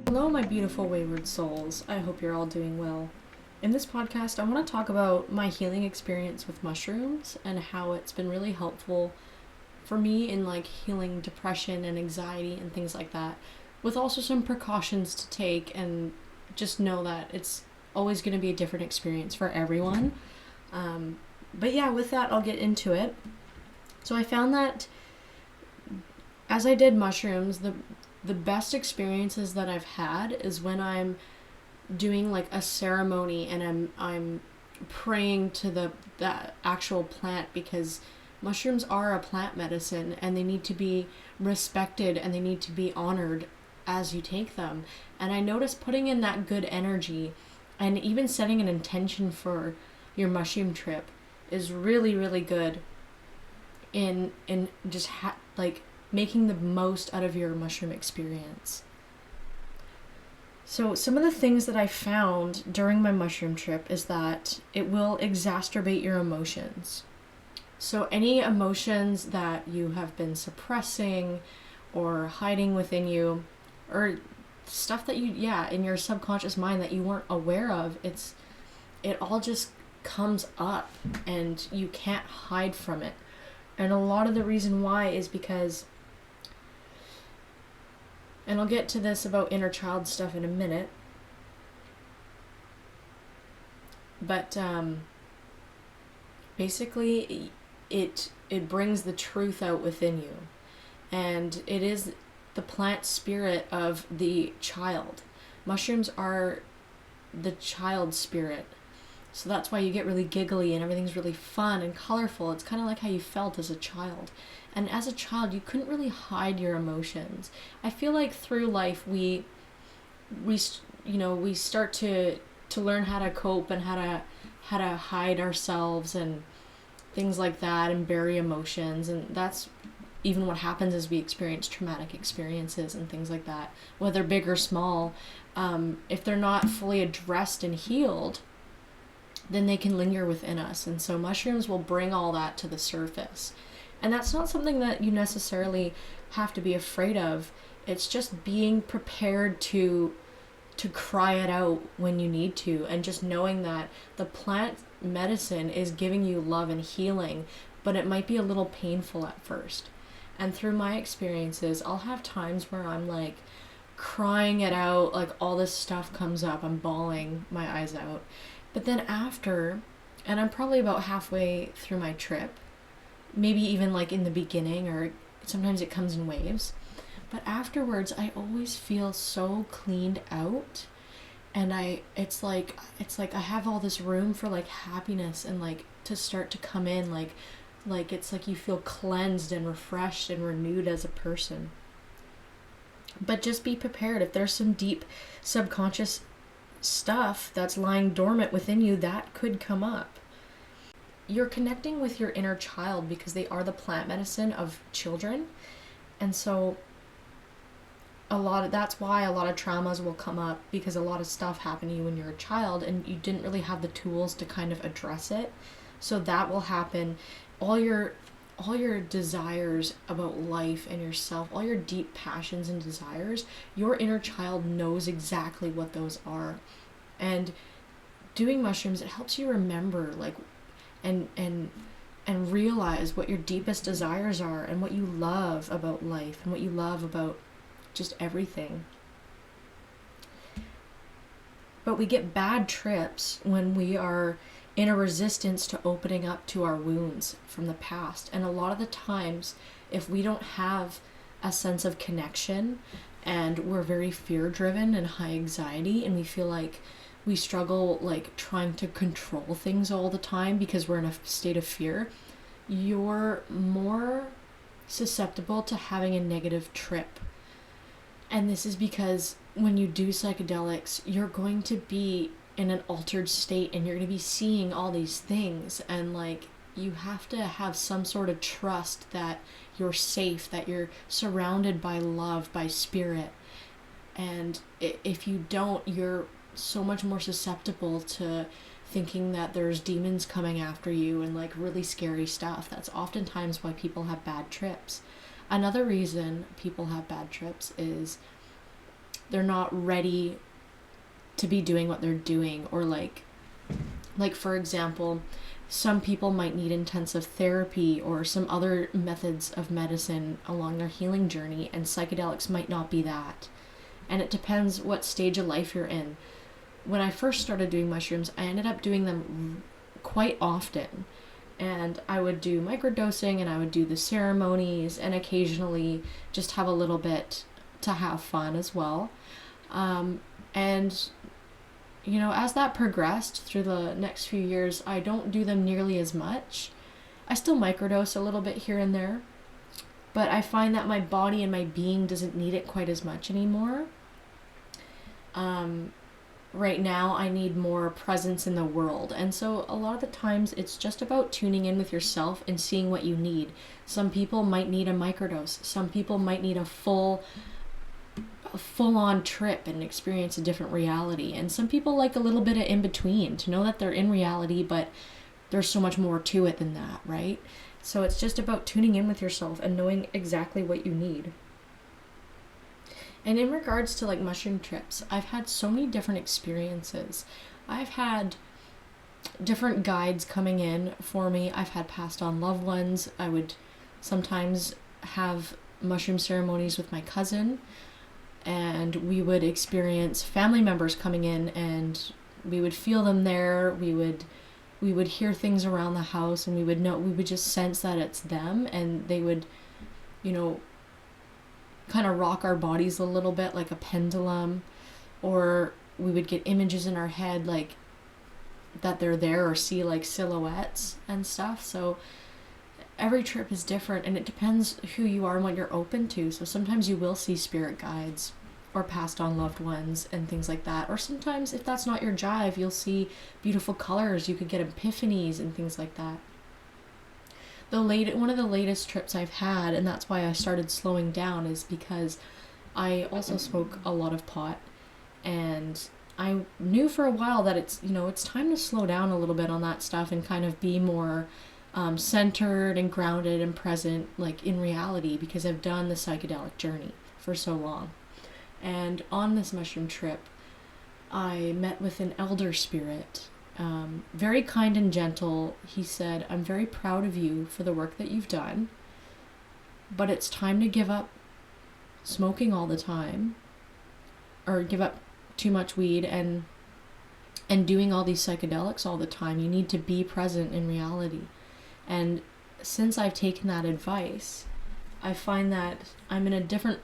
Hello, my beautiful wayward souls. I hope you're all doing well. In this podcast, I want to talk about my healing experience with mushrooms and how it's been really helpful for me in healing depression and anxiety and things like that, with also some precautions to take, and just know that it's always going to be a different experience for everyone. But yeah, with that, I'll get into it. So I found that as I did mushrooms, the best experiences that I've had is when I'm doing a ceremony and I'm praying to the actual plant, because mushrooms are a plant medicine and they need to be respected and they need to be honored as you take them. And I noticed putting in that good energy and even setting an intention for your mushroom trip is really, really good in just making the most out of your mushroom experience. So some of the things that I found during my mushroom trip is that it will exacerbate your emotions. So any emotions that you have been suppressing or hiding within you, or stuff that in your subconscious mind that you weren't aware of, it all just comes up and you can't hide from it. And a lot of the reason why is because, and I'll get to this about inner child stuff in a minute, but basically it brings the truth out within you, and it is the plant spirit of the child. Mushrooms are the child spirit. So that's why you get really giggly and everything's really fun and colorful. It's kind of like how you felt as a child. And as a child, you couldn't really hide your emotions. I feel like through life, we start to learn how to cope and how to hide ourselves and things like that, and bury emotions. And that's even what happens as we experience traumatic experiences and things like that, whether big or small. If they're not fully addressed and healed, then they can linger within us. And so mushrooms will bring all that to the surface. And that's not something that you necessarily have to be afraid of. It's just being prepared to cry it out when you need to, and just knowing that the plant medicine is giving you love and healing, but it might be a little painful at first. And through my experiences, I'll have times where I'm crying it out, all this stuff comes up, I'm bawling my eyes out. But then after, and I'm probably about halfway through my trip, maybe even in the beginning, or sometimes it comes in waves, but afterwards I always feel so cleaned out, and it's like I have all this room for happiness and to start to come in, it's like you feel cleansed and refreshed and renewed as a person. But just be prepared. If there's some deep subconscious stuff that's lying dormant within you, that could come up. You're connecting with your inner child because they are the plant medicine of children. And so that's why a lot of traumas will come up, because a lot of stuff happened to you when you're a child and you didn't really have the tools to kind of address it. So that will happen. All your desires about life and yourself, all your deep passions and desires, your inner child knows exactly what those are. And doing mushrooms, it helps you remember and realize what your deepest desires are, and what you love about life, and what you love about just everything. But we get bad trips when we are in a resistance to opening up to our wounds from the past. And a lot of the times, if we don't have a sense of connection, and we're very fear-driven and high anxiety, and we feel like we struggle trying to control things all the time because we're in a state of fear, you're more susceptible to having a negative trip. And this is because when you do psychedelics, you're going to be in an altered state, and you're going to be seeing all these things, and you have to have some sort of trust that you're safe, that you're surrounded by love, by spirit. And if you don't, you're so much more susceptible to thinking that there's demons coming after you and really scary stuff. That's oftentimes why people have bad trips. Another reason people have bad trips is they're not ready to be doing what they're doing, or like for example, some people might need intensive therapy or some other methods of medicine along their healing journey, and psychedelics might not be that. And it depends what stage of life you're in. When I first started doing mushrooms, I ended up doing them quite often. And I would do microdosing, and I would do the ceremonies, and occasionally just have a little bit to have fun as well. And you know, as that progressed through the next few years, I don't do them nearly as much. I still microdose a little bit here and there, but I find that my body and my being doesn't need it quite as much anymore. Right now, I need more presence in the world. And so a lot of the times it's just about tuning in with yourself and seeing what you need. Some people might need a microdose. Some people might need a full-on trip and experience a different reality. And some people like a little bit of in between, to know that they're in reality, but there's so much more to it than that, right? So it's just about tuning in with yourself and knowing exactly what you need. And in regards to like mushroom trips, I've had so many different experiences. I've had different guides coming in for me. I've had passed on loved ones. I would sometimes have mushroom ceremonies with my cousin, and we would experience family members coming in, and we would feel them there. We would hear things around the house, and we would just sense that it's them, and they would, you know, kind of rock our bodies a little bit like a pendulum, or we would get images in our head like that they're there, or see like silhouettes and stuff. So every trip is different, and it depends who you are and what you're open to. So sometimes you will see spirit guides or passed on loved ones and things like that. Or sometimes, if that's not your jive, you'll see beautiful colors. You could get epiphanies and things like that. One of the latest trips I've had, and that's why I started slowing down, is because I also smoke a lot of pot, and I knew for a while that it's time to slow down a little bit on that stuff and kind of be more centered and grounded and present, like in reality, because I've done the psychedelic journey for so long. And on this mushroom trip, I met with an elder spirit, very kind and gentle. He said, "I'm very proud of you for the work that you've done, but it's time to give up smoking all the time, or give up too much weed and doing all these psychedelics all the time. You need to be present in reality." And since I've taken that advice, I find that I'm in a different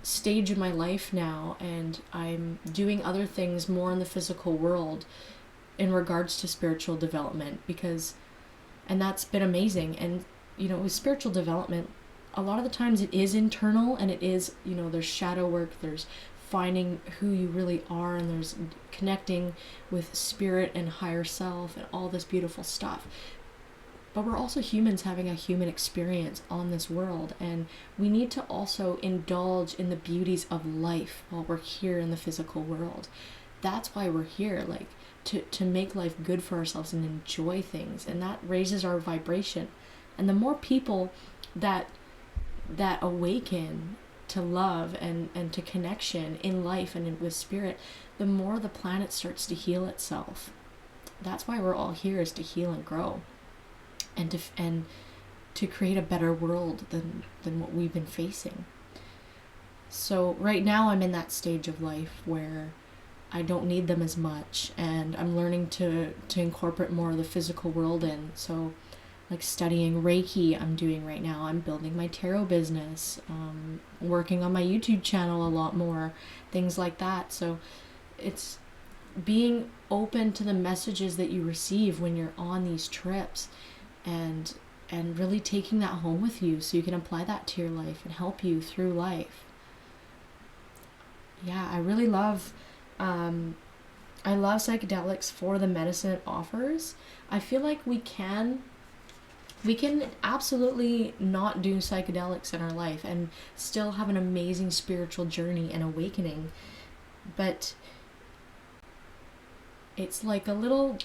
stage in my life now, and I'm doing other things more in the physical world in regards to spiritual development, and that's been amazing. And with spiritual development, a lot of the times it is internal, and it is, there's shadow work, there's finding who you really are, and there's connecting with spirit and higher self and all this beautiful stuff. But we're also humans having a human experience on this world, and we need to also indulge in the beauties of life while we're here in the physical world. That's why we're here, like to make life good for ourselves and enjoy things, and that raises our vibration. And the more people that awaken to love and to connection in life and with spirit, the more the planet starts to heal itself. That's why we're all here, is to heal and grow, and to create a better world than what we've been facing. So right now I'm in that stage of life where I don't need them as much, and I'm learning to incorporate more of the physical world in. So like studying Reiki, I'm doing right now. I'm building my tarot business, working on my YouTube channel a lot more, things like that. So it's being open to the messages that you receive when you're on these trips, and really taking that home with you so you can apply that to your life and help you through life. Yeah, I really love I love psychedelics for the medicine it offers. I feel like we can absolutely not do psychedelics in our life and still have an amazing spiritual journey and awakening. But it's like a little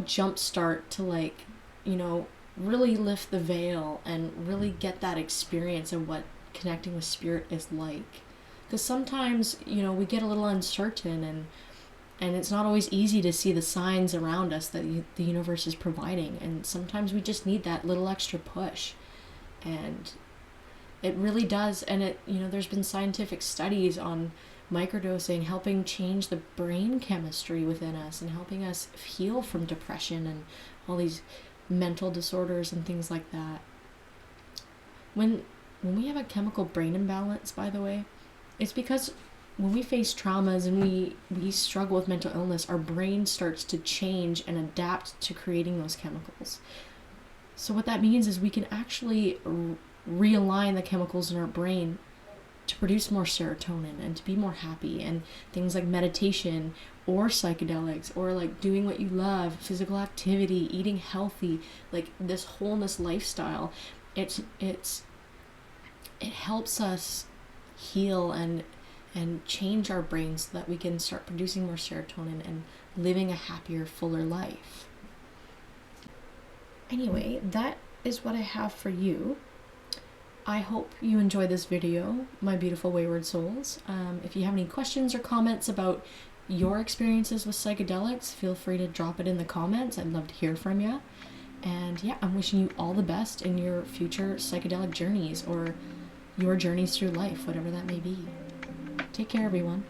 jump start to really lift the veil and really get that experience of what connecting with spirit is like. Because sometimes, we get a little uncertain, and it's not always easy to see the signs around us that the universe is providing. And sometimes we just need that little extra push. And it really does. And there's been scientific studies on microdosing helping change the brain chemistry within us and helping us heal from depression and all these mental disorders and things like that. When we have a chemical brain imbalance, by the way, it's because when we face traumas and we struggle with mental illness, our brain starts to change and adapt to creating those chemicals. So what that means is we can actually realign the chemicals in our brain to produce more serotonin and to be more happy. And things like meditation or psychedelics or like doing what you love, physical activity, eating healthy, like this wholeness lifestyle, it helps us heal and change our brains so that we can start producing more serotonin and living a happier, fuller life. Anyway, that is what I have for you. I hope you enjoy this video, my beautiful wayward souls. If you have any questions or comments about your experiences with psychedelics, feel free to drop it in the comments. I'd love to hear from you. And yeah, I'm wishing you all the best in your future psychedelic journeys or your journeys through life, whatever that may be. Take care, everyone.